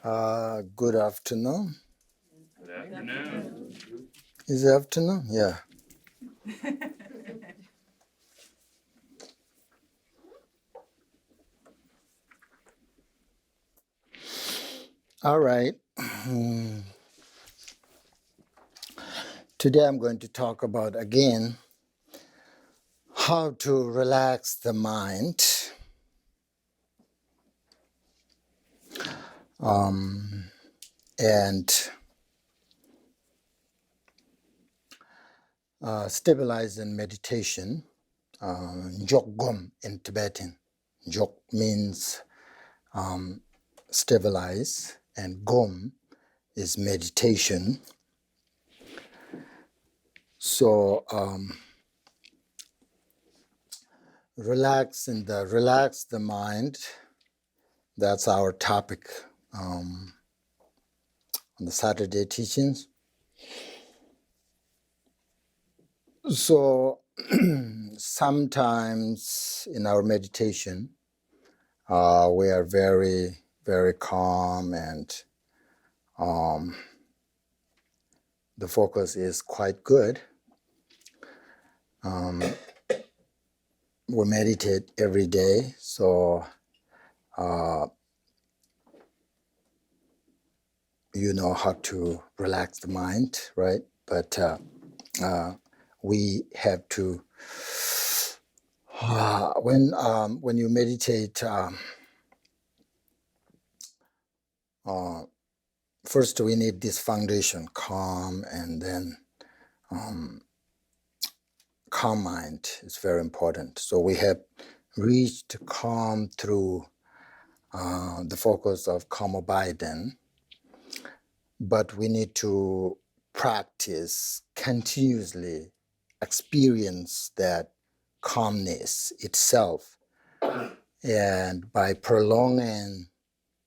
Good afternoon. Good afternoon. Is it afternoon? Yeah. All right. Today I'm going to talk about again how to relax the mind. And stabilize in meditation. Jok gom in Tibetan. Jok means stabilize, and gom is meditation. So relax the mind. That's our topic on the Saturday teachings. So sometimes in our meditation, we are very, very calm, and the focus is quite good. We meditate every day, so you know how to relax the mind, right? But we have to, when you meditate, first we need this foundation, calm, and then calm mind is very important. So we have reached calm through the focus of calm abiding, but we need to practice continuously, experience that calmness itself, and by prolonging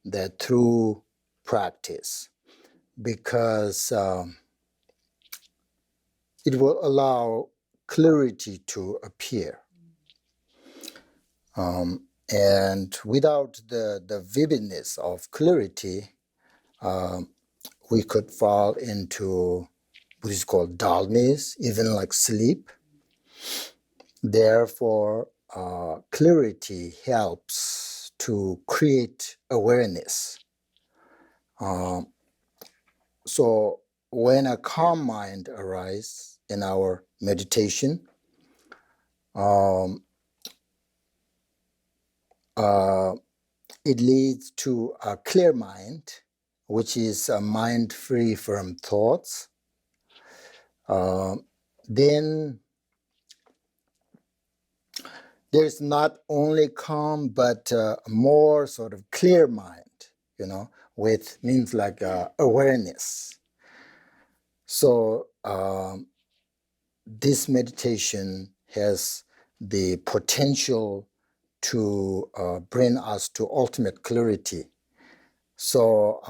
that through practice, because it will allow clarity to appear. And without the vividness of clarity, we could fall into what is called dullness, even like sleep. Therefore, clarity helps to create awareness. So when a calm mind arises in our meditation, it leads to a clear mind, which is a mind free from thoughts. Then there's not only calm, but more sort of clear mind, with means like awareness. So this meditation has the potential to bring us to ultimate clarity. So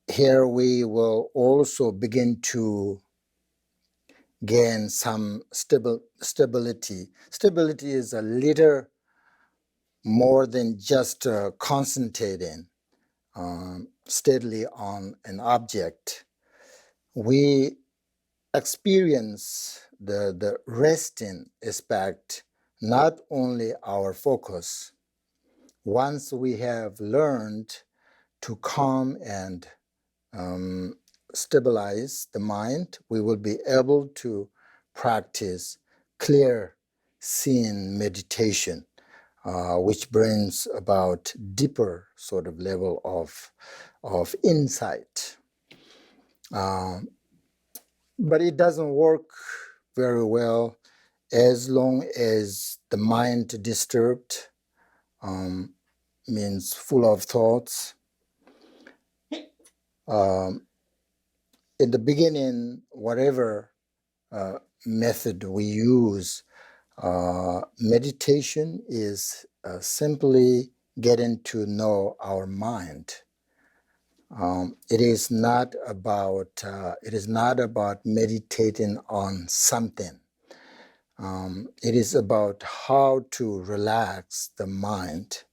here we will also begin to gain some stability. Stability is a little more than just concentrating steadily on an object. We experience the resting aspect, not only our focus. Once we have learned to calm and stabilize the mind, we will be able to practice clear seeing meditation, which brings about deeper sort of level of insight. But it doesn't work very well as long as the mind disturbed, means full of thoughts. In the beginning, whatever method we use, meditation is simply getting to know our mind. It is not about meditating on something. It is about how to relax the mind.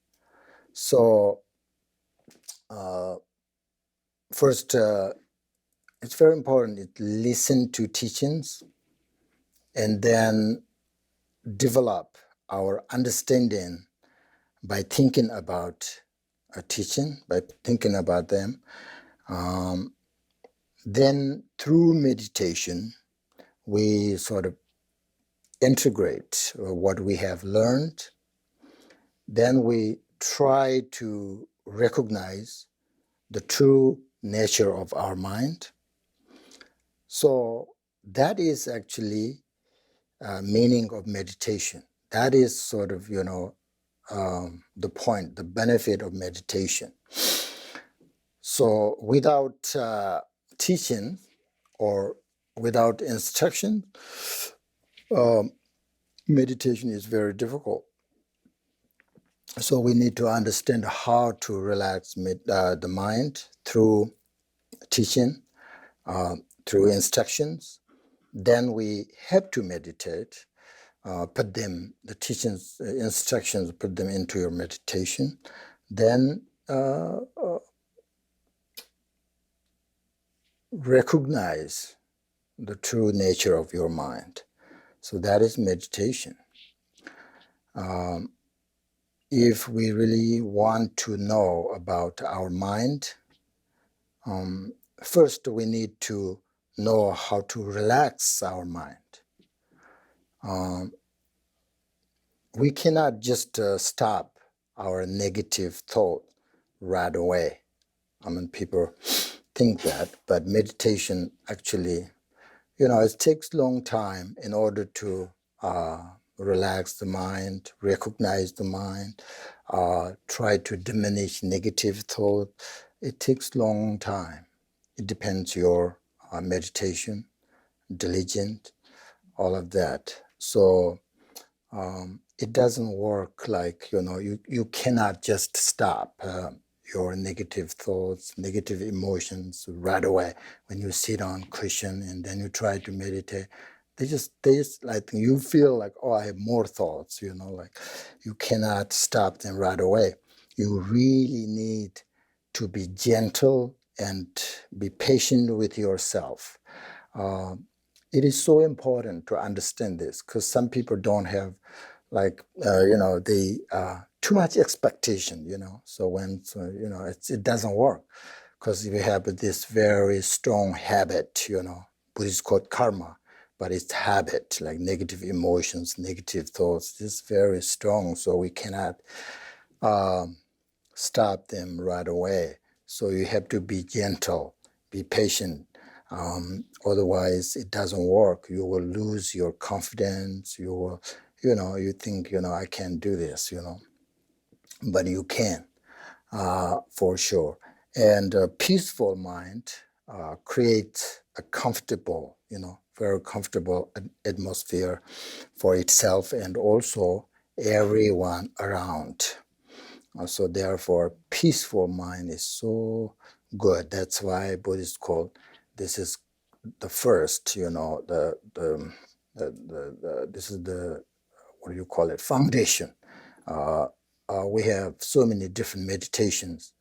So first, it's very important to listen to teachings and then develop our understanding by thinking about a teaching, by thinking about them. Then through meditation, we sort of integrate what we have learned. Then we try to recognize the true nature of our mind. So that is actually meaning of meditation. That is sort of, the point, the benefit of meditation. So without teaching or without instruction, meditation is very difficult. So we need to understand how to relax the mind through teaching, through instructions. Then we have to meditate, put them, the teachings, instructions, put them into your meditation. Then recognize the true nature of your mind. So that is meditation. If we really want to know about our mind, first we need to know how to relax our mind. We cannot just stop our negative thought right away. I mean, people think that, but meditation actually, it takes a long time in order to relax the mind, recognize the mind, try to diminish negative thought. It takes a long time. It depends your meditation, diligent, all of that. So it doesn't work like, you cannot just stop your negative thoughts, negative emotions right away when you sit on cushion and then you try to meditate. They just like, you feel like, oh, I have more thoughts, like you cannot stop them right away. You really need to be gentle and be patient with yourself. It is so important to understand this because some people don't have too much expectation, so it doesn't work because we have this very strong habit, Buddhists call it karma, but it's habit, like negative emotions, negative thoughts. It's very strong, so we cannot stop them right away. So you have to be gentle, be patient. Otherwise, it doesn't work. You will lose your confidence. You will, you think, I can't do this, but you can, for sure. And a peaceful mind creates a comfortable, very comfortable atmosphere for itself and also everyone around. So therefore, peaceful mind is so good. That's why Buddhists call this is the first, this is the, what do you call it, foundation. We have so many different meditations,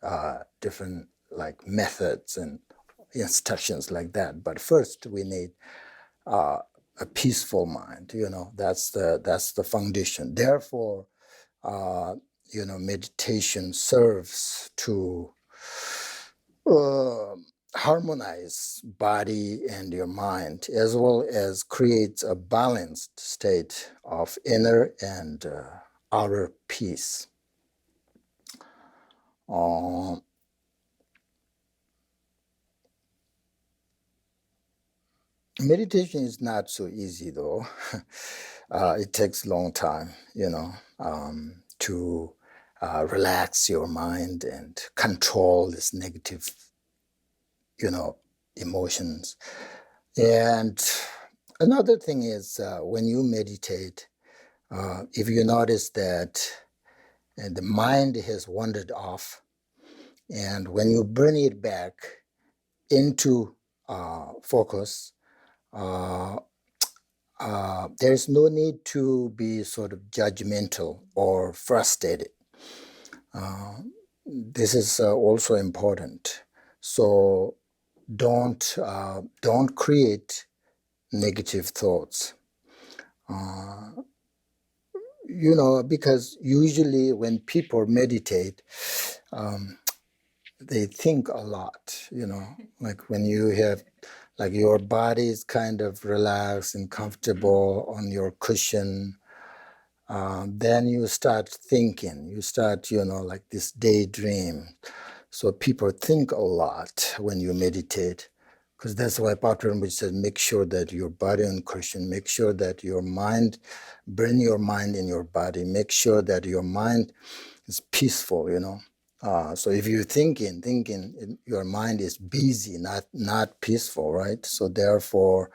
different like methods and instructions like that. But first, we need a peaceful mind. That's the foundation. Therefore, meditation serves to harmonize body and your mind, as well as creates a balanced state of inner and outer peace. Meditation is not so easy, though. It takes a long time, to relax your mind and control this negative, emotions. And another thing is when you meditate, if you notice that the mind has wandered off, and when you bring it back into focus, there is no need to be sort of judgmental or frustrated. This is also important. So don't create negative thoughts. Because usually when people meditate, they think a lot, like when you have, like your body is kind of relaxed and comfortable on your cushion, then you start thinking, you start, like this daydream. So people think a lot when you meditate, because that's why Patrick which says, make sure that your body on cushion, make sure that your mind, bring your mind in your body, make sure that your mind is peaceful, So if you're thinking, your mind is busy, not peaceful, right? So therefore,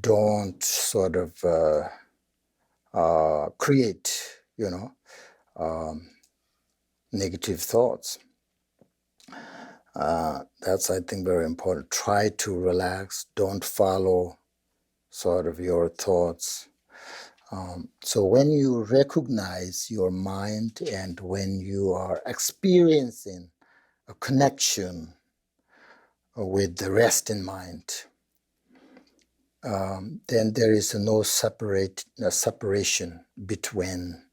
don't sort of create, negative thoughts. That's, I think, very important. Try to relax. Don't follow sort of your thoughts. So when you recognize your mind and when you are experiencing a connection with the rest in mind, then there is no separation between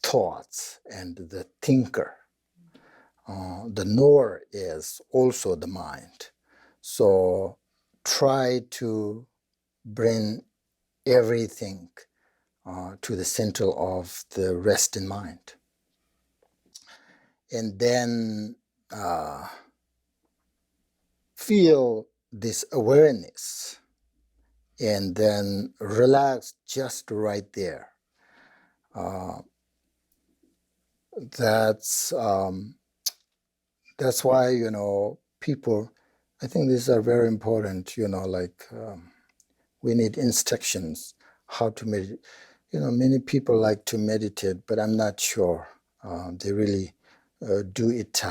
thoughts and the thinker. The knower is also the mind. So try to bring everything to the center of the rest in mind. And then feel this awareness and then relax just right there. That's why, people, I think these are very important, we need instructions how to meditate. Many people like to meditate, but I'm not sure they really do it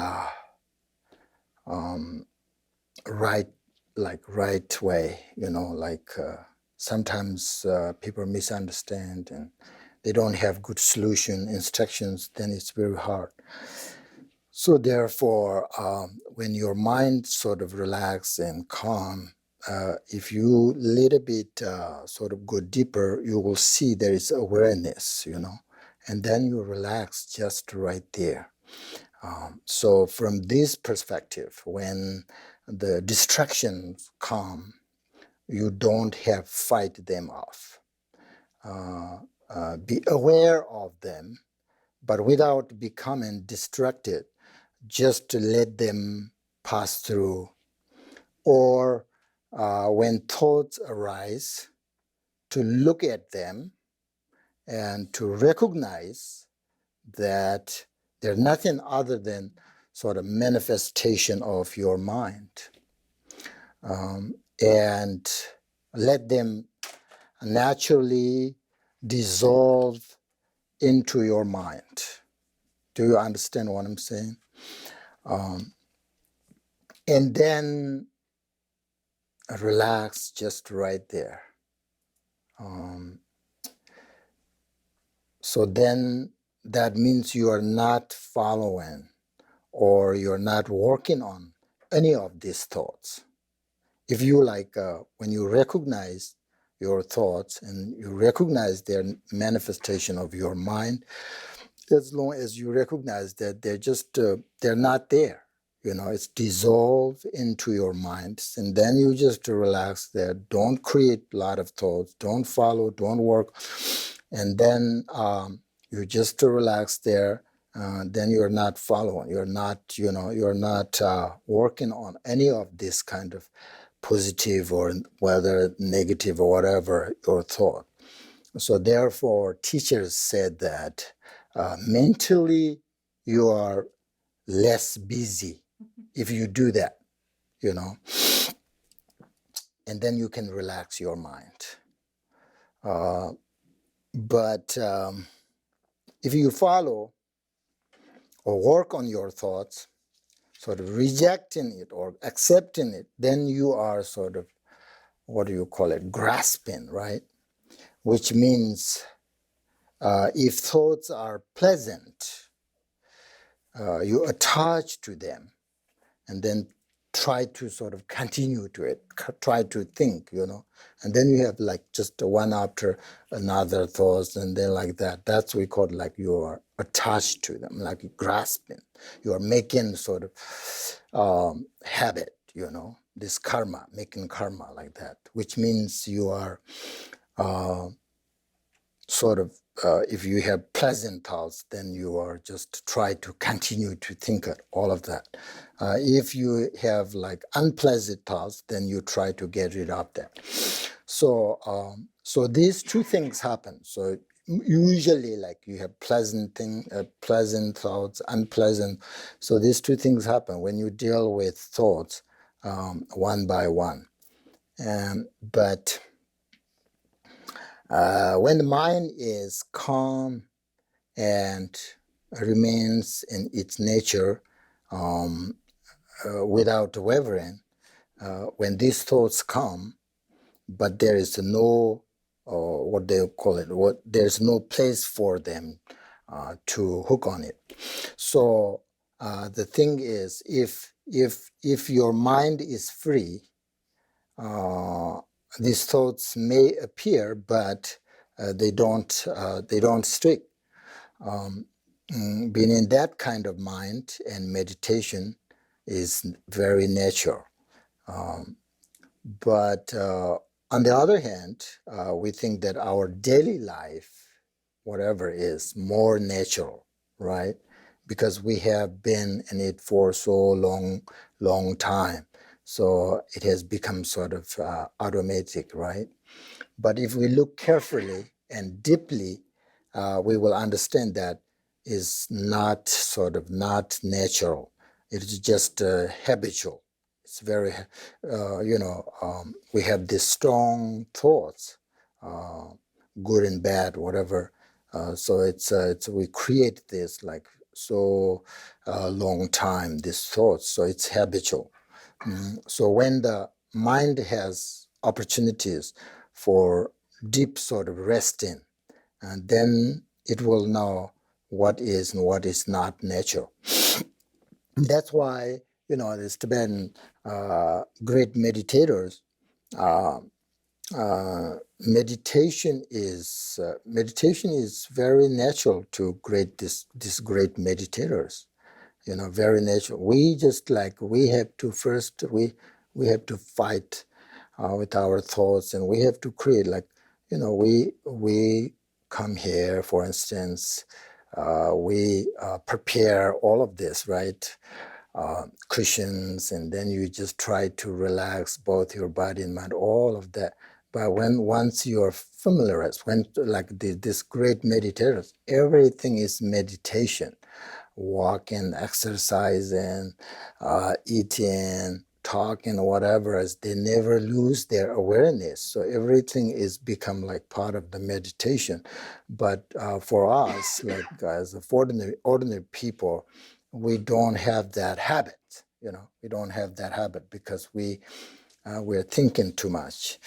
right way, sometimes people misunderstand and they don't have good solution instructions, then it's very hard. So therefore, when your mind sort of relax and calm, if you little bit sort of go deeper, you will see there is awareness, and then you relax just right there. So from this perspective, when the distractions come, you don't have fight them off. Be aware of them, but without becoming distracted, just to let them pass through. Or when thoughts arise, to look at them and to recognize that they're nothing other than sort of manifestation of your mind. And let them naturally dissolve into your mind. Do you understand what I'm saying? And then relax just right there. So then that means you are not following or you're not working on any of these thoughts. If you when you recognize your thoughts and you recognize their manifestation of your mind, as long as you recognize that they're just, they're not there, it's dissolved into your mind, and then you just relax there. Don't create a lot of thoughts, don't follow, don't work, and then you just relax there. Then you're not following, you're not, you're not working on any of this kind of positive or whether negative or whatever your thought. So therefore, teachers said that mentally you are less busy if you do that, and then you can relax your mind. But if you follow or work on your thoughts, sort of rejecting it or accepting it, then you are sort of what do you call it, grasping, right? Which means if thoughts are pleasant, you attach to them and then try to sort of continue to it, try to think, and then you have like just one after another thoughts and then like that. That's what we call like you are attached to them, like grasping. You are making sort of habit, this karma, making karma like that, which means you are sort of, if you have pleasant thoughts, then you are just try to continue to think it, all of that. If you have like unpleasant thoughts, then you try to get rid of that. So, so these two things happen. So usually, like you have pleasant thoughts, unpleasant. So these two things happen when you deal with thoughts one by one. But when the mind is calm and remains in its nature without wavering, when these thoughts come, but there is no, what they call it, there's no place for them to hook on it. So the thing is, if your mind is free, these thoughts may appear, but they don't stick. Being in that kind of mind and meditation is very natural. But on the other hand, we think that our daily life, whatever, is more natural, right? Because we have been in it for so long time. So it has become sort of automatic, right? But if we look carefully and deeply, we will understand that is not natural. It is just habitual. It's very, we have these strong thoughts, good and bad, whatever. So it's we create this like so long time, these thoughts. So it's habitual. So when the mind has opportunities for deep sort of resting, and then it will know what is and what is not natural. That's why, these Tibetan great meditators, meditation is very natural to these great meditators. Very natural. We just like we have to fight with our thoughts, and we have to create like we come here, for instance, we prepare all of this, right? Cushions, and then you just try to relax both your body and mind, all of that. But once you're familiarized, when like this great meditators, everything is meditation. Walking, exercising, eating, talking, whatever, as they never lose their awareness. So everything is become like part of the meditation. But for us, like as ordinary people, we don't have that habit. We don't have that habit because we're thinking too much.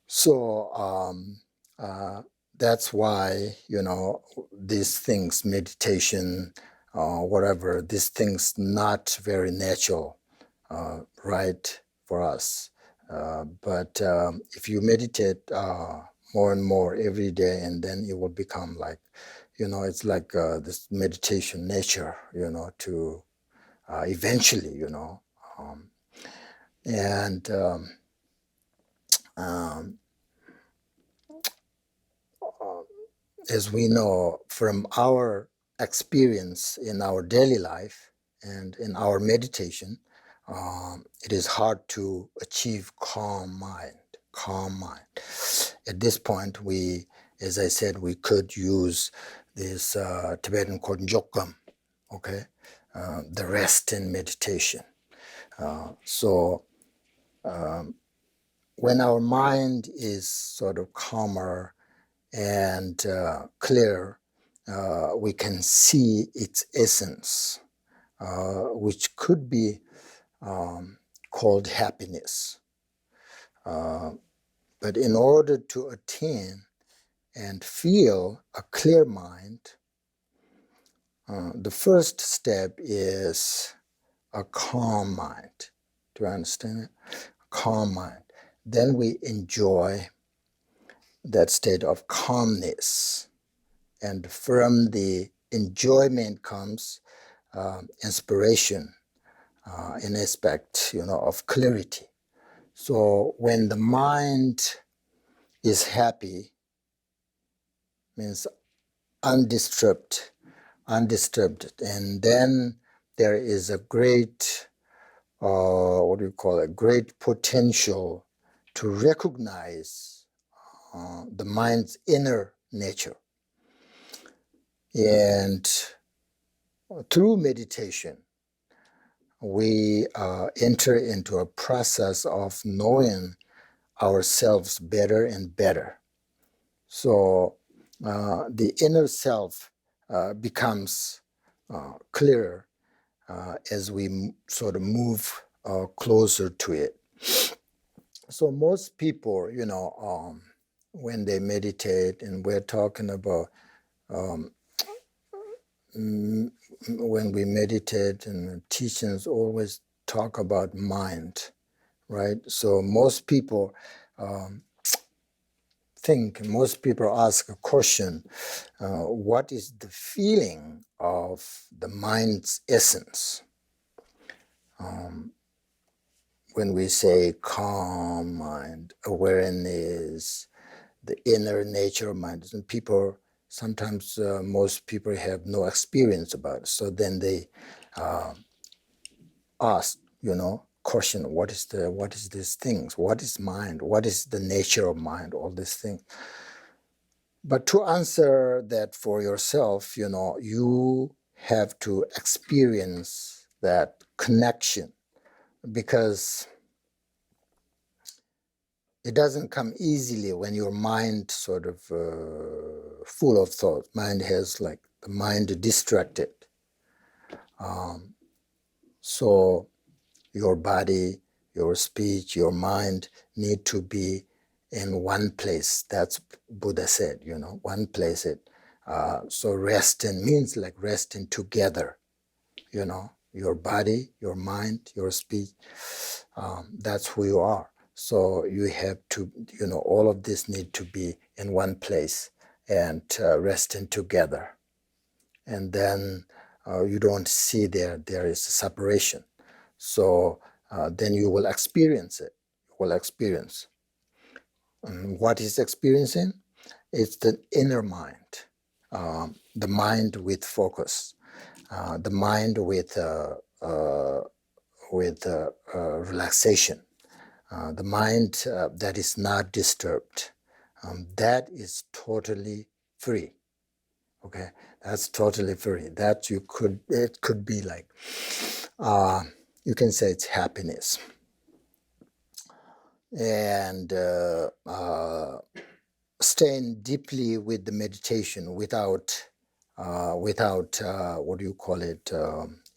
So that's why these things, meditation, whatever, these things not very natural, right, for us. But if you meditate more and more every day, and then it will become like, it's like this meditation nature, to eventually, and as we know from our experience in our daily life and in our meditation, it is hard to achieve calm mind. At this point, as I said, we could use this Tibetan called Njokam, okay, the rest in meditation. So when our mind is sort of calmer and clear, we can see its essence, which could be called happiness. But in order to attain and feel a clear mind, the first step is a calm mind. Do you understand it? Calm mind. Then we enjoy that state of calmness. And from the enjoyment comes inspiration, an aspect, of clarity. So when the mind is happy, means undisturbed, and then there is a great, great potential to recognize the mind's inner nature. And through meditation, we enter into a process of knowing ourselves better and better. So the inner self becomes clearer as we sort of move closer to it. So most people, when they meditate, and we're talking about when we meditate, and teachings always talk about mind, right? So most people ask a question, what is the feeling of the mind's essence? When we say calm mind, awareness, the inner nature of mind, and people sometimes, most people have no experience about it. So then they ask, question, what is these things? What is mind? What is the nature of mind? All these things. But to answer that for yourself, you have to experience that connection, because it doesn't come easily when your mind sort of full of thoughts. The mind distracted. So your body, your speech, your mind need to be in one place. That's Buddha said, one place. So resting means like resting together, your body, your mind, your speech. That's who you are. So you have to, all of this need to be in one place and resting together. And then you don't see there is a separation. So then you will experience it. You will experience. And what is experiencing? It's the inner mind, the mind with focus, the mind with relaxation, the mind that is not disturbed. That is totally free. Okay, that's totally free. That it could be like, you can say it's happiness. And staying deeply with the meditation without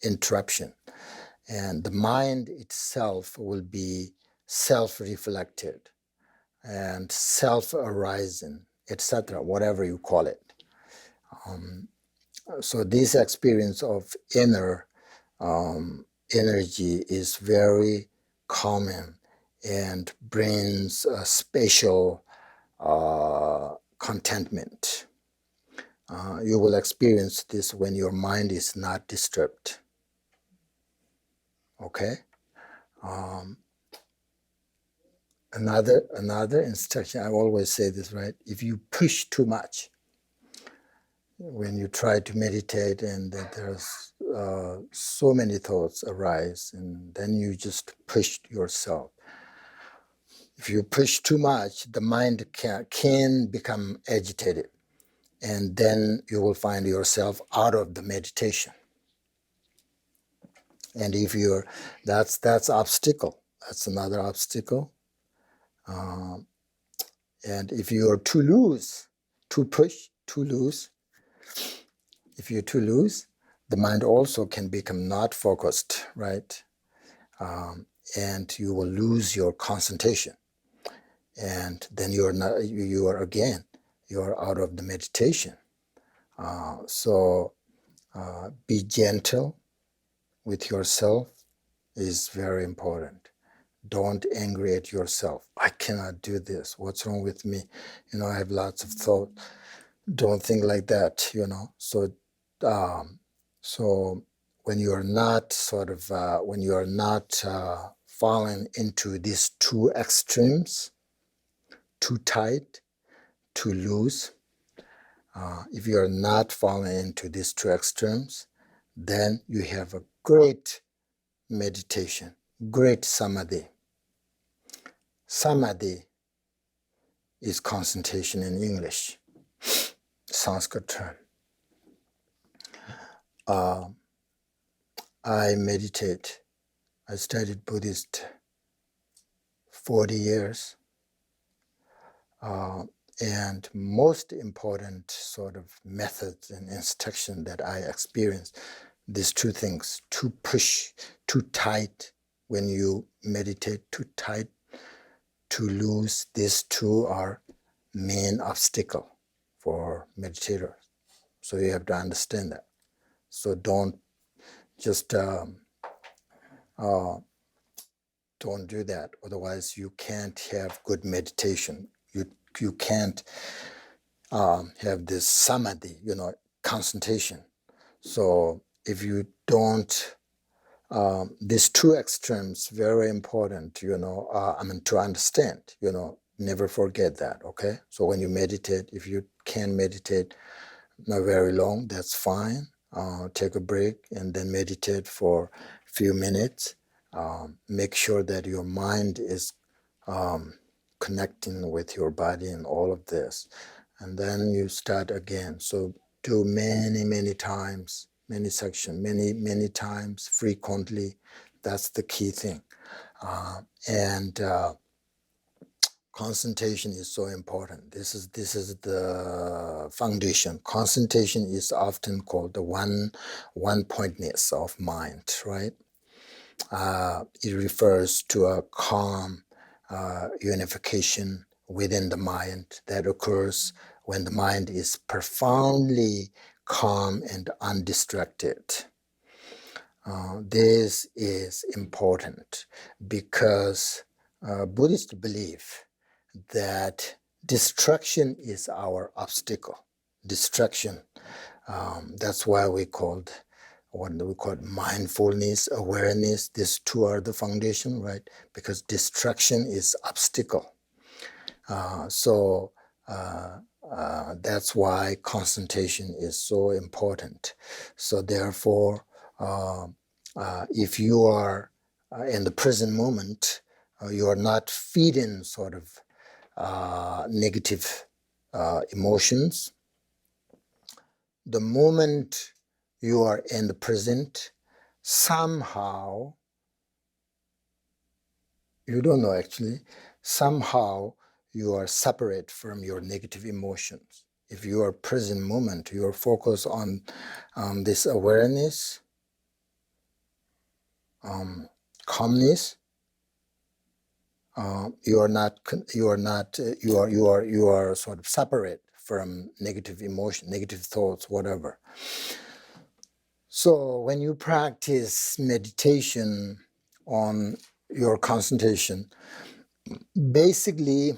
interruption. And the mind itself will be self-reflected and self-arising, etc., whatever you call it. So this experience of inner energy is very common and brings a special contentment. You will experience this when your mind is not disturbed. Okay? Another instruction, I always say this, right? If you push too much, when you try to meditate and there's so many thoughts arise, and then you just push yourself. If you push too much, the mind can become agitated, and then you will find yourself out of the meditation. And if that's obstacle, that's another obstacle. And if you are too loose, too push, too loose, if you're too loose, the mind also can become not focused, right? And you will lose your concentration. and then you are out of the meditation. So be gentle with yourself is very important. Don't angry at yourself. I cannot do this. What's wrong with me? I have lots of thought. Don't think like that, So, so when you are not falling into these two extremes, too tight, too loose, if you are not falling into these two extremes, then you have a great meditation, great samadhi. Samadhi is concentration in English, Sanskrit term. I meditate. I studied Buddhist 40 years. And most important sort of methods and instruction that I experienced, these two things, too push, too tight when you meditate, too tight, too loose, these two are main obstacle for meditators. So you have to understand that. So don't just don't do that. Otherwise, you can't have good meditation. You can't have this samadhi, concentration. So if you don't, these two extremes, very important, to understand, never forget that, okay? So when you meditate, if you can meditate not very long, that's fine. Take a break and then meditate for a few minutes. Make sure that your mind is connecting with your body and all of this. And then you start again. So do many times, many sections, many times, frequently. That's the key thing. And concentration is so important. This is the foundation. Concentration is often called the one-pointedness of mind, right? It refers to a calm unification within the mind that occurs when the mind is profoundly calm and undistracted. This is important because Buddhists believe that distraction is our obstacle. Distraction. That's why we called mindfulness, awareness. These two are the foundation, right? Because distraction is obstacle. So that's why concentration is so important. So therefore, if you are in the present moment, you are not feeding sort of negative emotions. The moment you are in the present, somehow, you don't know actually, somehow you are separate from your negative emotions. If you are present moment, you are focused on this awareness, calmness. You are sort of separate from negative emotion, negative thoughts, whatever. So when you practice meditation on your concentration, basically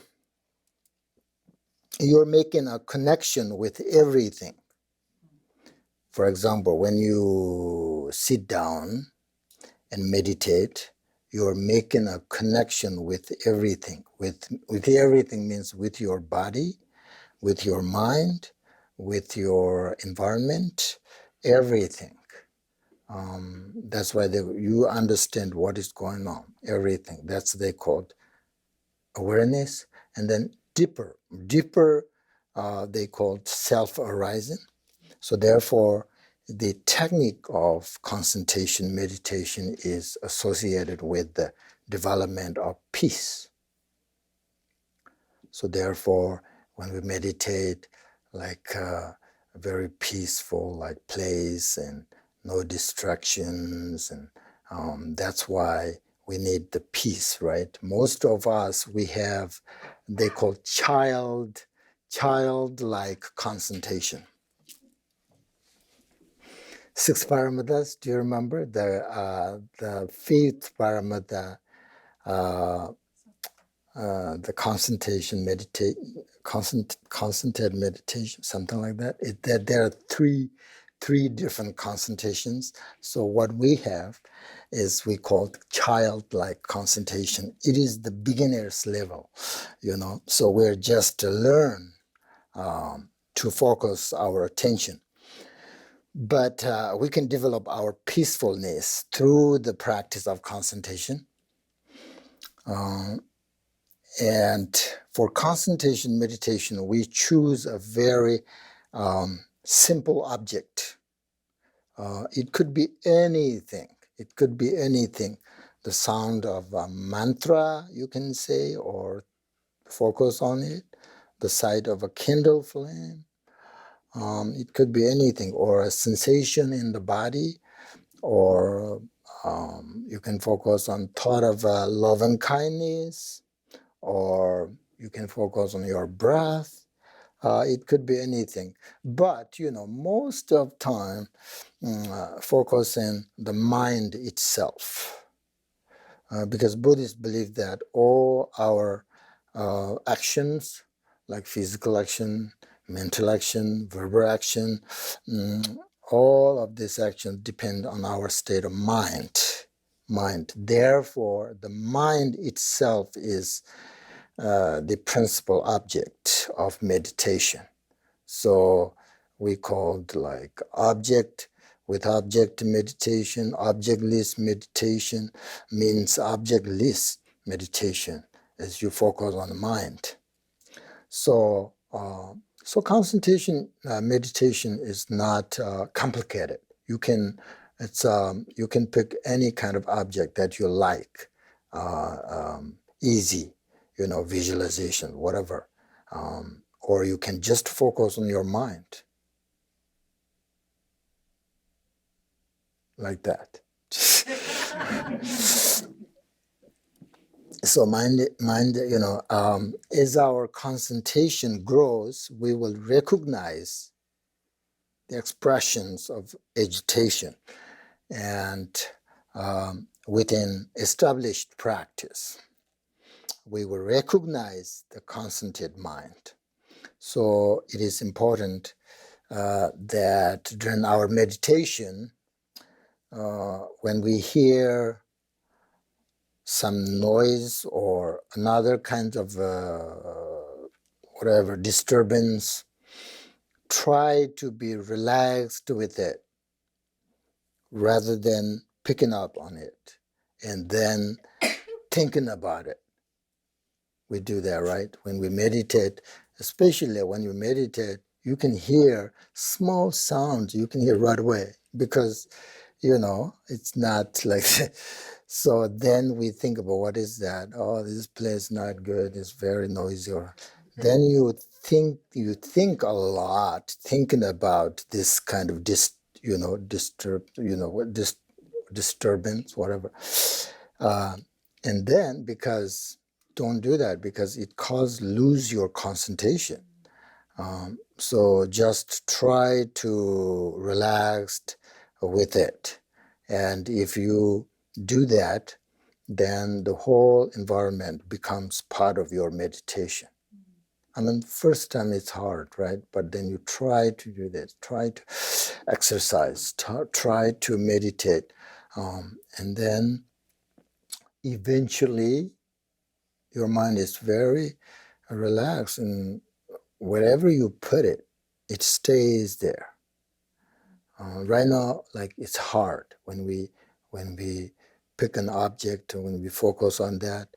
you're making a connection with everything. For example, when you sit down and meditate, you're making a connection with everything. With everything means with your body, with your mind, with your environment, everything. That's why you understand what is going on, everything. That's they called awareness. And then deeper, they called self-arising. So therefore, the technique of concentration, meditation is associated with the development of peace. So therefore, when we meditate, like a very peaceful like place and no distractions, and that's why we need the peace, right? Most of us, we have, they call childlike concentration. 6 paramadas, do you remember? The fifth paramada, the concentration, concentrated meditation, something like that. There are three different concentrations. So what we have is we call childlike concentration. It is the beginner's level, So we're just to learn to focus our attention. But we can develop our peacefulness through the practice of concentration. And for concentration meditation, we choose a very simple object. It could be anything. It could be anything. The sound of a mantra, you can say, or focus on it. The sight of a candle flame. It could be anything, or a sensation in the body, or you can focus on thought of love and kindness, or you can focus on your breath. It could be anything. But, most of time, focus on the mind itself. Because Buddhists believe that all our actions, like physical action, mental action, verbal action, all of these actions depend on our state of mind. Therefore, the mind itself is the principal object of meditation. So we called like object with object meditation. Objectless meditation means objectless meditation as you focus on the mind. So concentration meditation is not complicated. You can pick any kind of object that you like, easy, visualization, whatever. Or you can just focus on your mind. Like that. So mind, as our concentration grows, we will recognize the expressions of agitation. And within established practice, we will recognize the concentrated mind. So it is important that during our meditation, when we hear some noise or another kind of whatever disturbance, try to be relaxed with it rather than picking up on it and then thinking about it. We do that, right? When we meditate, especially when you meditate, you can hear small sounds you can hear right away because, it's not like... So then we think about what is that? Oh, this place is not good. It's very noisy. Or then you think a lot, thinking about this kind of disturbance, whatever. And then don't do that because it lose your concentration. So just try to relax with it. And if you do that, then the whole environment becomes part of your meditation. I mean, first time it's hard, right? But then you try to do this, try to exercise, try to meditate. And then eventually your mind is very relaxed, and wherever you put it, it stays there. Right now, like it's hard when we pick an object and when we focus on that,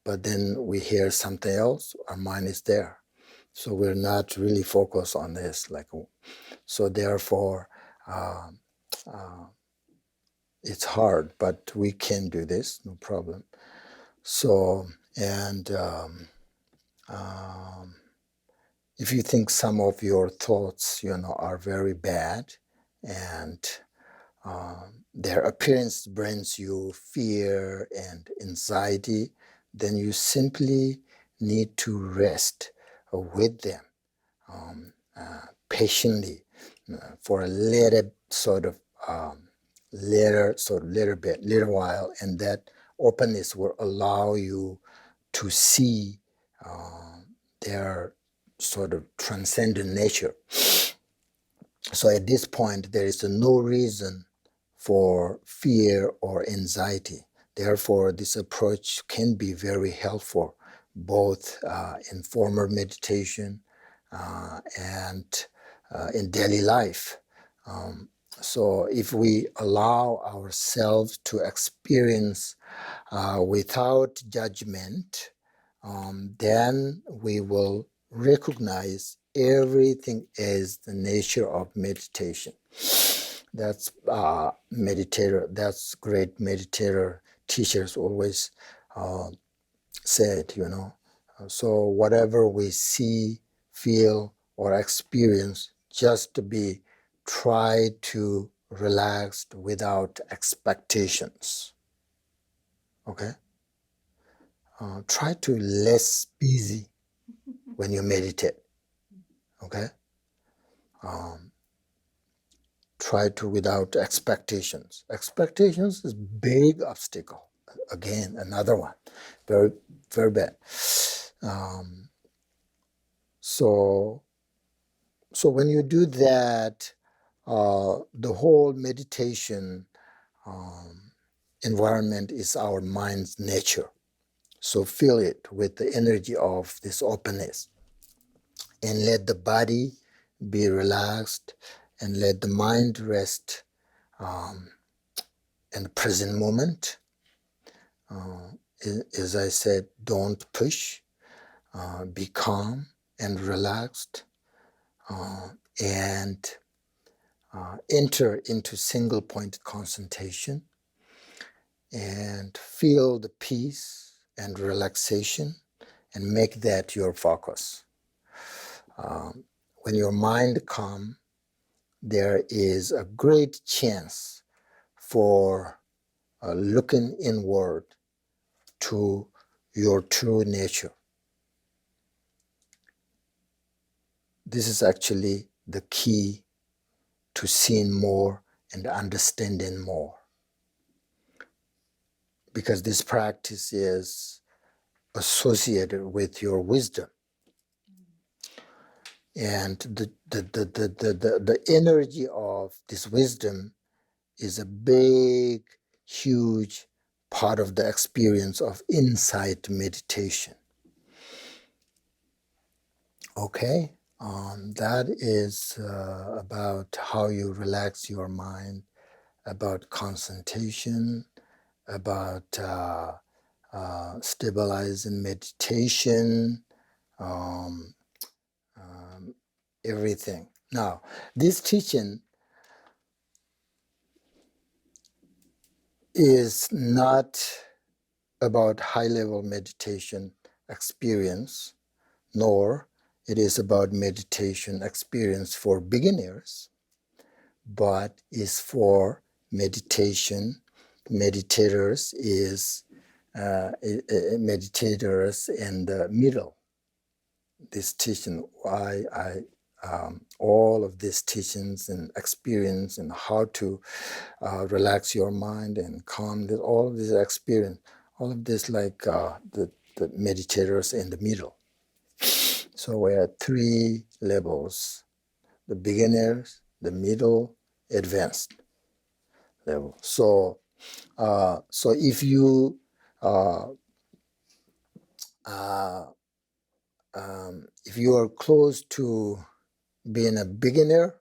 but then we hear something else, our mind is there. So we're not really focused on this. So therefore, it's hard, but we can do this, no problem. So, and if you think some of your thoughts, are very bad, and their appearance brings you fear and anxiety, then you simply need to rest with them patiently for a little little while, and that openness will allow you to see their sort of transcendent nature. So at this point, there is no reason for fear or anxiety. Therefore, this approach can be very helpful, both in formal meditation and in daily life. So if we allow ourselves to experience without judgment, then we will recognize everything as the nature of meditation. That's meditator. That's great meditator teachers always said. So whatever we see, feel, or experience, just to be try to relax without expectations. Okay. Try to less busy when you meditate. Okay. Try to without expectations. Expectations is big obstacle. Again, another one, very, very bad. So when you do that, the whole meditation environment is our mind's nature. So fill it with the energy of this openness, and let the body be relaxed, and let the mind rest in the present moment. As I said, don't push, be calm and relaxed, and enter into single point concentration and feel the peace and relaxation, and make that your focus. When your mind calm, there is a great chance for looking inward to your true nature. This is actually the key to seeing more and understanding more, because this practice is associated with your wisdom. And the energy of this wisdom is a big, huge part of the experience of insight meditation. Okay, that is about how you relax your mind, about concentration, about stabilizing meditation, everything. Now, this teaching is not about high-level meditation experience, nor it is about meditation experience for beginners, but is for meditators, is meditators in the middle. This teaching, all of these teachings and experience and how to relax your mind and calm, all of this experience, all of this like the meditators in the middle. So we have 3 levels: the beginners, the middle, advanced level. So if you are close to being a beginner,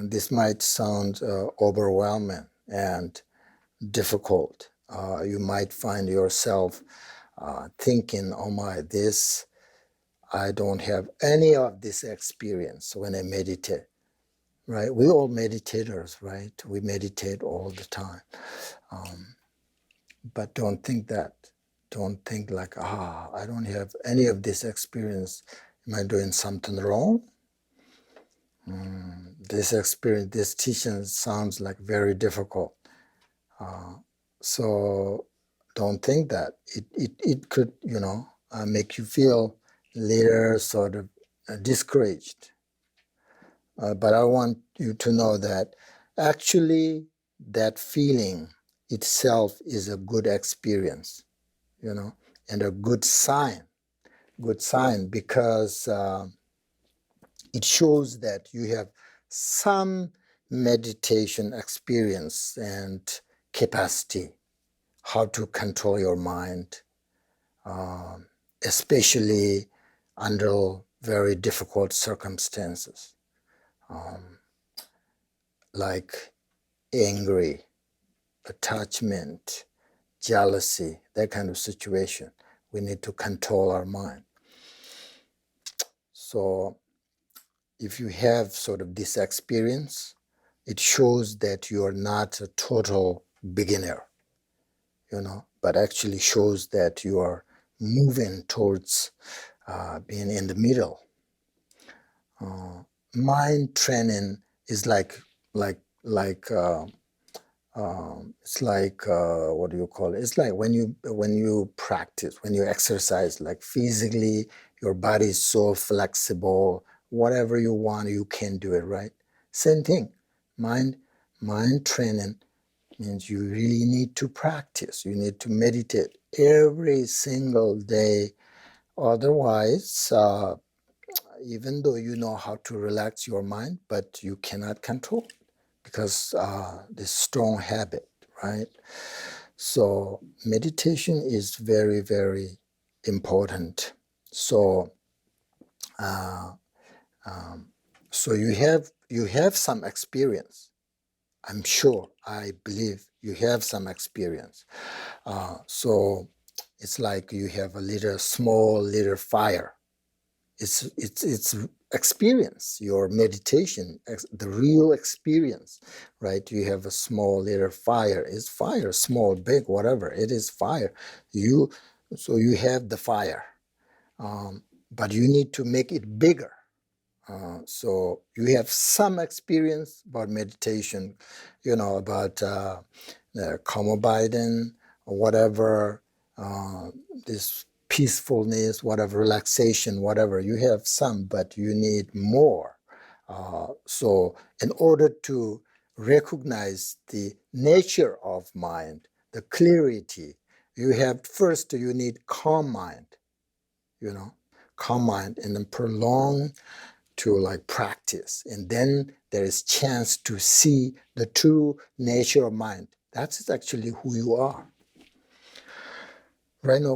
this might sound overwhelming and difficult. You might find yourself thinking, oh my, I don't have any of this experience when I meditate, right? We all meditators, right? We meditate all the time. But don't think that. Don't think like, I don't have any of this experience. Am I doing something wrong? this experience, this teaching sounds like very difficult. So don't think that. It could, make you feel later sort of discouraged. But I want you to know that actually that feeling itself is a good experience, and a good sign because it shows that you have some meditation experience and capacity, how to control your mind, especially under very difficult circumstances, like angry, attachment, jealousy, that kind of situation. We need to control our mind. So if you have sort of this experience, it shows that you are not a total beginner, but actually shows that you are moving towards being in the middle. Mind training is like it's like what do you call it? It's like when you practice, when you exercise, like physically, your body is so flexible. Whatever you want, you can do it, right? Same thing. Mind training means you really need to practice. You need to meditate every single day. Otherwise, even though you know how to relax your mind, but you cannot control it because this strong habit, right? So meditation is very, very important. So, so you have some experience. I'm sure. I believe you have some experience. So it's like you have a small little fire. It's experience, your meditation, the real experience, right? You have a small little fire. It's fire, small, big, whatever. It is fire. So you have the fire, but you need to make it bigger. So you have some experience about meditation, about karma Biden or whatever, this peacefulness, whatever, relaxation, whatever. You have some, but you need more. So in order to recognize the nature of mind, the clarity, you need calm mind, calm mind, and then prolong to practice, and then there is chance to see the true nature of mind. That's actually who you are. Right now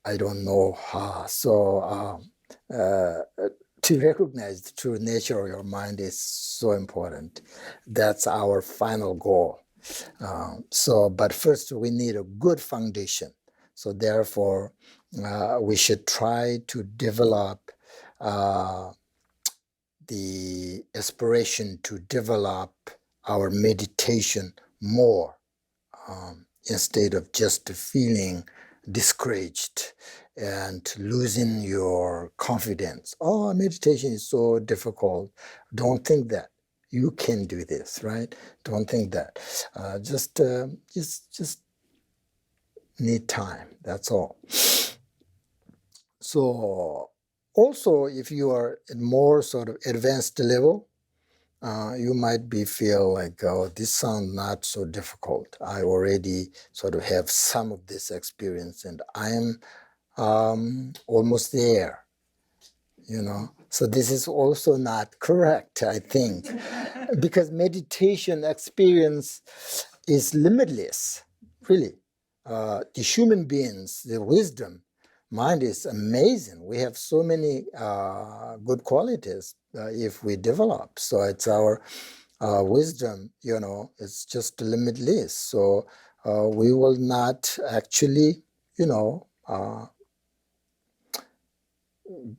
I don't know how. So to recognize the true nature of your mind is so important. That's our final goal. But first we need a good foundation. So therefore, we should try to develop the aspiration to develop our meditation more, instead of just feeling discouraged and losing your confidence. Oh, meditation is so difficult. Don't think that. You can do this, right? Don't think that. Just need time. That's all. So also, if you are at more sort of advanced level, you might feel like, oh, this sounds not so difficult. I already sort of have some of this experience, and I am almost there. So this is also not correct, I think, because meditation experience is limitless, really. The human beings, the wisdom, mind is amazing. We have so many good qualities if we develop. So it's our wisdom, it's just limitless. So we will not actually,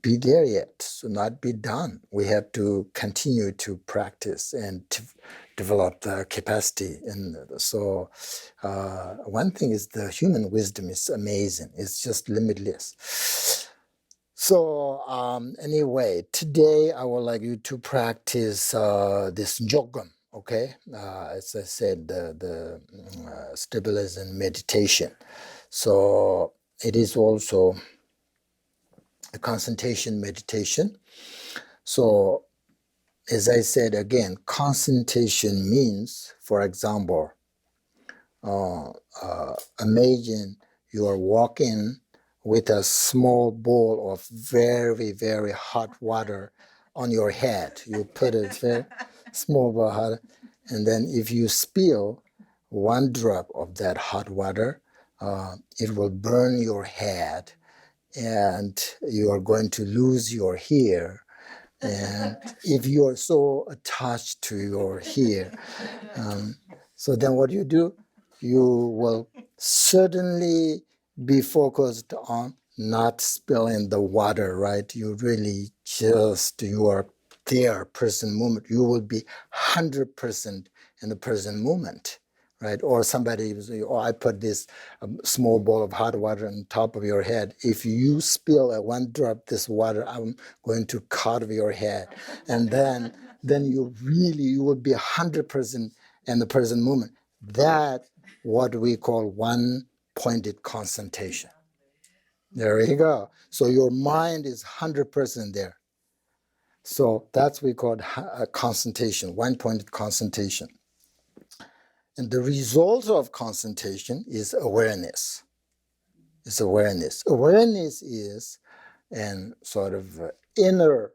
be there yet, so not be done. We have to continue to practice and to develop the capacity. And so one thing is the human wisdom is amazing. It's just limitless. So anyway, today I would like you to practice this jogam, okay? As I said, the stabilizing meditation. So it is also a concentration meditation. So as I said again, concentration means, for example, imagine you are walking with a small bowl of very, very hot water on your head. You put a very small bowl of hot, and then if you spill one drop of that hot water, it will burn your head, and you are going to lose your hair. And if you are so attached to your hair, so then what you do, you will certainly be focused on not spilling the water, right? You really just, you are there, present moment. You will be 100% in the present moment, right? Or somebody will say, oh, I put this small bowl of hot water on top of your head. If you spill one drop this water, I'm going to cut your head. And then you will be 100% in the present moment. That what we call one-pointed concentration. There you go. So your mind is 100% there. So that's what we call concentration, one-pointed concentration. And the result of concentration is awareness. It's awareness. Awareness is an sort of inner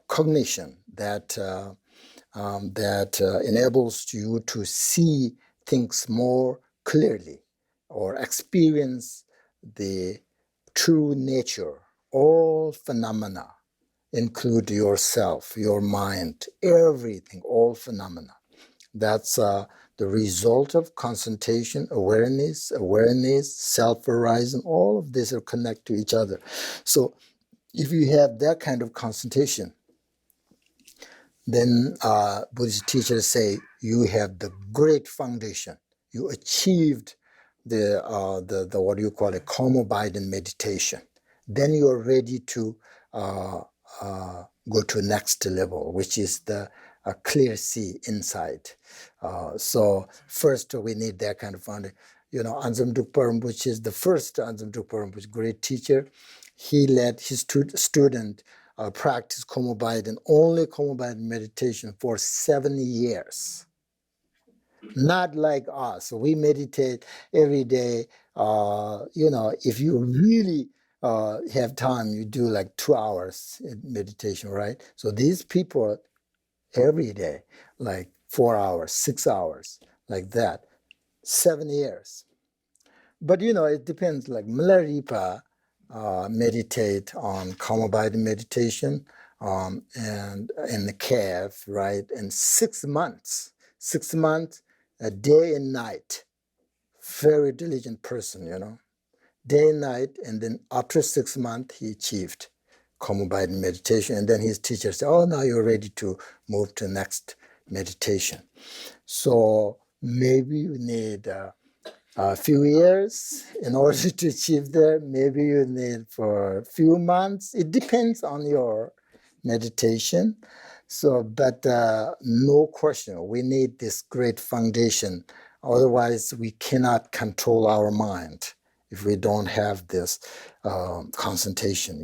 cognition that enables you to see things more clearly or experience the true nature. All phenomena include yourself, your mind, everything, all phenomena. That's the result of concentration, awareness, self-arising. All of these are connected to each other. So if you have that kind of concentration, then Buddhist teachers say you have the great foundation. You achieved the what do you call it, calm-abiding meditation. Then you are ready to go to next level, which is the clear sea inside. So first we need that kind of foundation. You know, Anzam Drukpa Rinpoche is the first Anzam Drukpa Rinpoche, great teacher. He led his student practice calm-abiding, only calm-abiding meditation for 7 years. Not like us. We meditate every day. If you really have time, you do like 2 hours meditation, right? So these people every day, like 4 hours, 6 hours, like that, 7 years. But it depends. Like Milarepa meditate on calm-abiding meditation and in the cave, right? And 6 months, a day and night. Very diligent person, day and night. And then after 6 months, he achieved calm-abiding meditation. And then his teacher said, oh, now you're ready to move to next meditation. So maybe you need a few years in order to achieve that. Maybe you need for a few months. It depends on your meditation. So, but no question, we need this great foundation. Otherwise, we cannot control our mind if we don't have this concentration,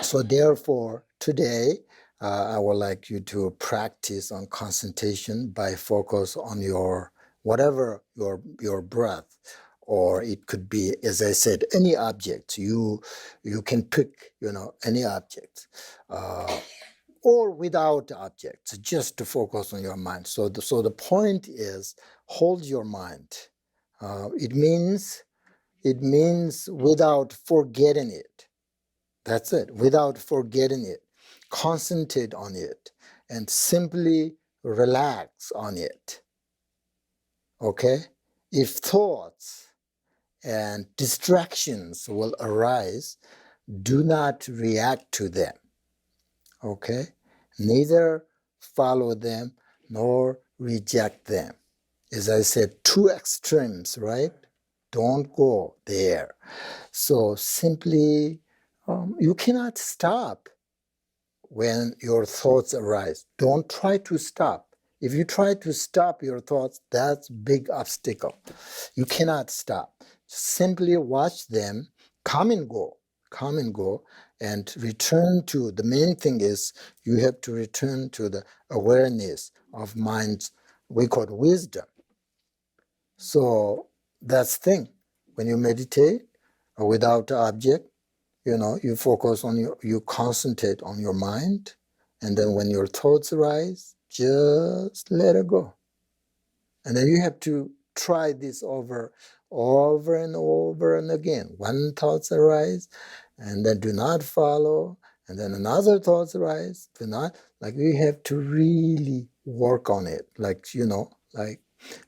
So therefore, today, I would like you to practice on concentration by focus on whatever your breath, or it could be, as I said, any object. You can pick, any object, or without objects, just to focus on your mind. So the point is, hold your mind. It means without forgetting it. That's it, without forgetting it. Concentrate on it and simply relax on it. Okay? If thoughts and distractions will arise, do not react to them. Okay? Neither follow them nor reject them. As I said, 2 extremes, right? Don't go there. So simply You cannot stop when your thoughts arise. Don't try to stop. If you try to stop your thoughts, that's a big obstacle. You cannot stop. Simply watch them come and go, and return to, the main thing is you have to return to the awareness of mind's, we call it wisdom. So that's the thing. When you meditate without object, you focus on you concentrate on your mind, and then when your thoughts arise, just let it go. And then you have to try this over and over and again. One thoughts arise, and then do not follow, and then another thoughts arise, do not, like we have to really work on it, like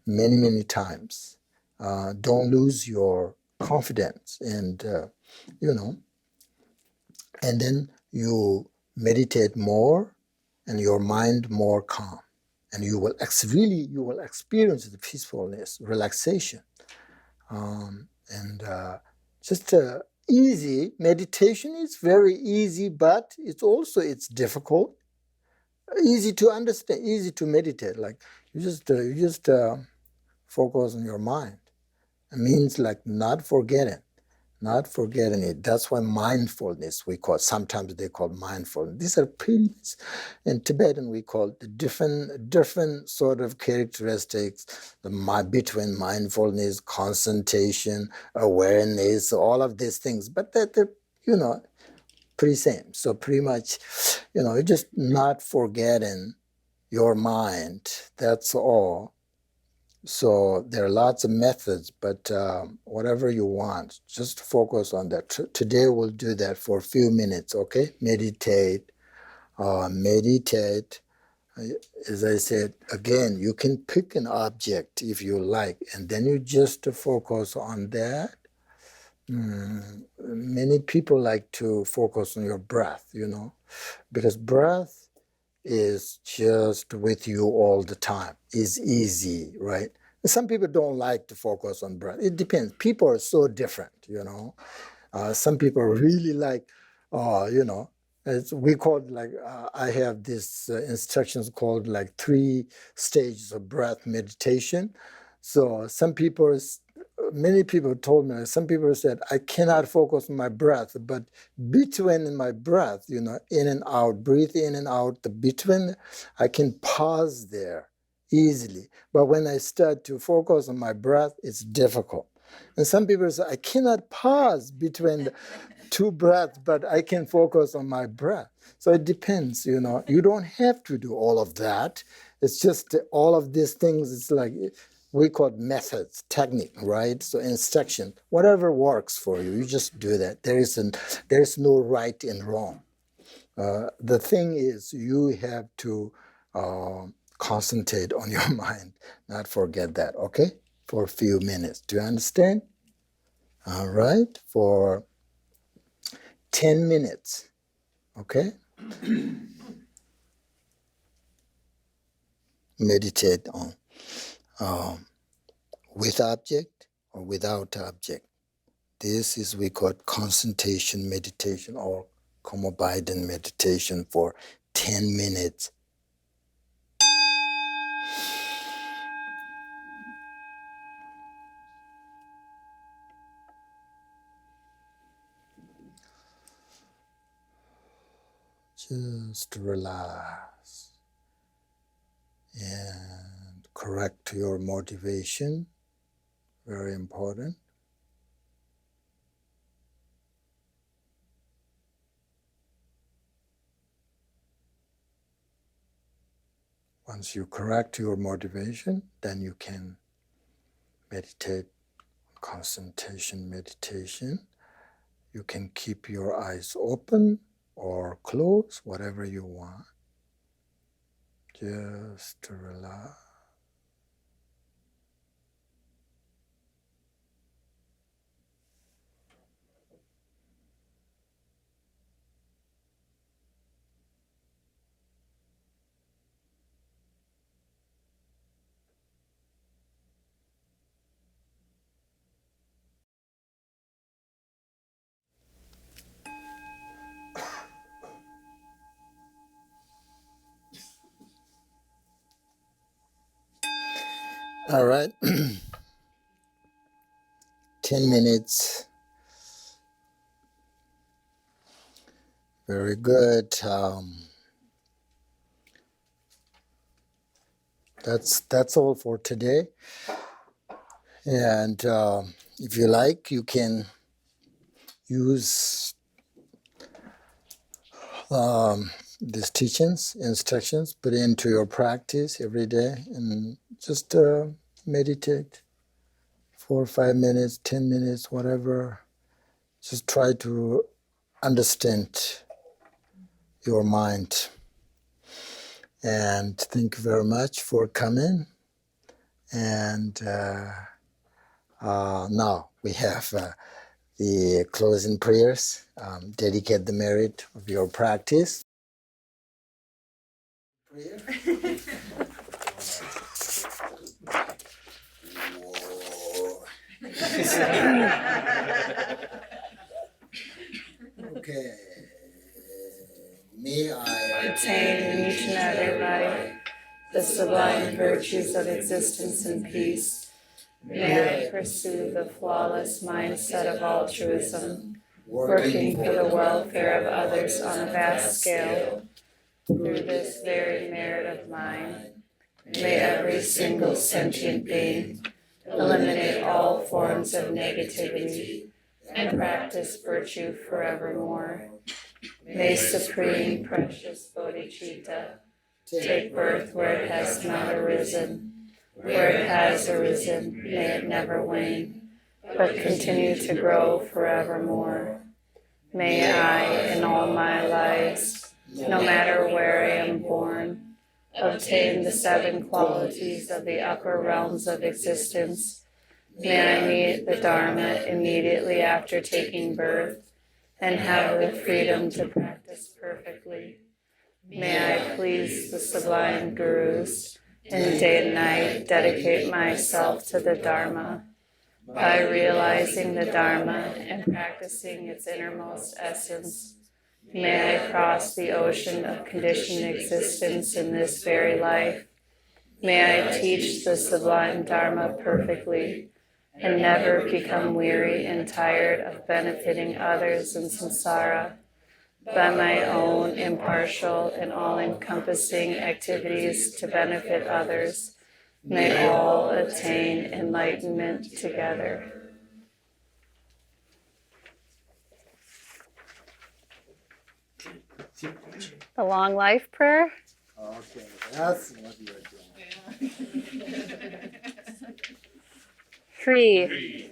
many times. Don't lose your confidence, and and then you meditate more and your mind more calm, and you will experience the peacefulness, relaxation, and just easy. Meditation is very easy, but it's difficult. Easy to understand, easy to meditate. Like you just focus on your mind. It means like not forgetting it. That's why mindfulness, we call, sometimes they call mindfulness. These are pretty, in Tibetan we call the different sort of characteristics between mindfulness, concentration, awareness, all of these things. But they're pretty same. So pretty much, you're just not forgetting your mind. That's all. So there are lots of methods, but whatever you want, just focus on that. Today we'll do that for a few minutes, okay? Meditate. As I said, again, you can pick an object if you like, and then you just focus on that. Many people like to focus on your breath, because breath is just with you all the time. It's easy, right? Some people don't like to focus on breath. It depends. People are so different, some people really like, as we call it, like, I have this instructions called like 3 stages of breath meditation. So many people told me, some people said, I cannot focus on my breath, but between my breath, in and out, breathe in and out, the between, I can pause there easily. But when I start to focus on my breath, it's difficult. And some people say, I cannot pause between the 2 breaths, but I can focus on my breath. So it depends, You don't have to do all of that. It's just all of these things, it's like, we call it methods, technique, right? So instruction, whatever works for you, you just do that. There's no right and wrong. The thing is, you have to concentrate on your mind, not forget that, okay? For a few minutes. Do you understand? All right, for 10 minutes, okay? Meditate on with object or without object. This is we call concentration meditation or Komobiden meditation for 10 minutes. Just relax and correct your motivation. Very important. Once you correct your motivation, then you can meditate, concentration meditation. You can keep your eyes open or closed, whatever you want. Just to relax. All right. 10 minutes. Very good. That's all for today. And if you like, you can use these teachings, instructions, put into your practice every day and just meditate 4 or 5 minutes, 10 minutes, whatever. Just try to understand your mind. And thank you very much for coming. And now we have the closing prayers. Dedicate the merit of your practice. Prayer. Okay. May I attain in each and every life the sublime virtues of existence and peace. May I pursue the flawless mindset of altruism, working for the welfare of others on a vast scale. Through this very merit of mine, may every single sentient being eliminate all forms of negativity and practice virtue forevermore. May supreme precious bodhicitta take birth where it has not arisen. Where it has arisen, may it never wane, but continue to grow forevermore. May I, in all my lives, no matter where I am born, obtain the 7 qualities of the upper realms of existence. May I meet the Dharma immediately after taking birth, and have the freedom to practice perfectly. May I please the sublime gurus, and day and night dedicate myself to the Dharma. By realizing the Dharma and practicing its innermost essence, may I cross the ocean of conditioned existence in this very life. May I teach the sublime Dharma perfectly, and never become weary and tired of benefiting others in samsara. By my own impartial and all-encompassing activities to benefit others, may all attain enlightenment together. The long life prayer. Okay, that's what you're doing. Free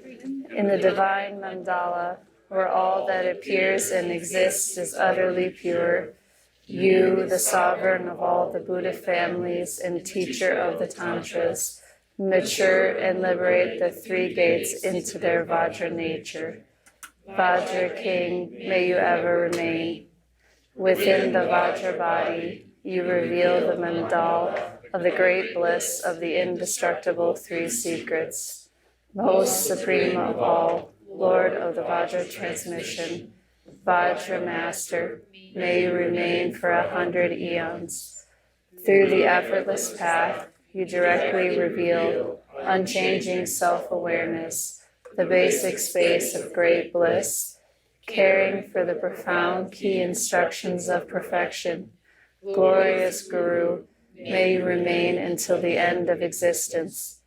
in the divine mandala, where all that appears and exists is utterly pure, you, the sovereign of all the Buddha families and teacher of the Tantras, mature and liberate the 3 gates into their Vajra nature. Vajra King, may you ever remain. Within the Vajra body, you reveal the mandal of the great bliss of the indestructible 3 secrets. Most supreme of all, Lord of the Vajra transmission, Vajra Master, may you remain for 100 eons. Through the effortless path, you directly reveal unchanging self-awareness, the basic space of great bliss, caring for the profound key instructions of perfection. Glorious Guru, may you remain until the end of existence.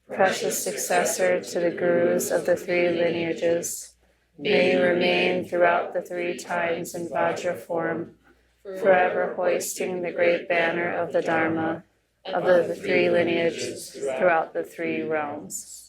Precious successor to the Gurus of the 3 lineages, may you remain throughout the 3 times in Vajra form, forever hoisting the great banner of the Dharma of the 3 lineages throughout the 3 realms.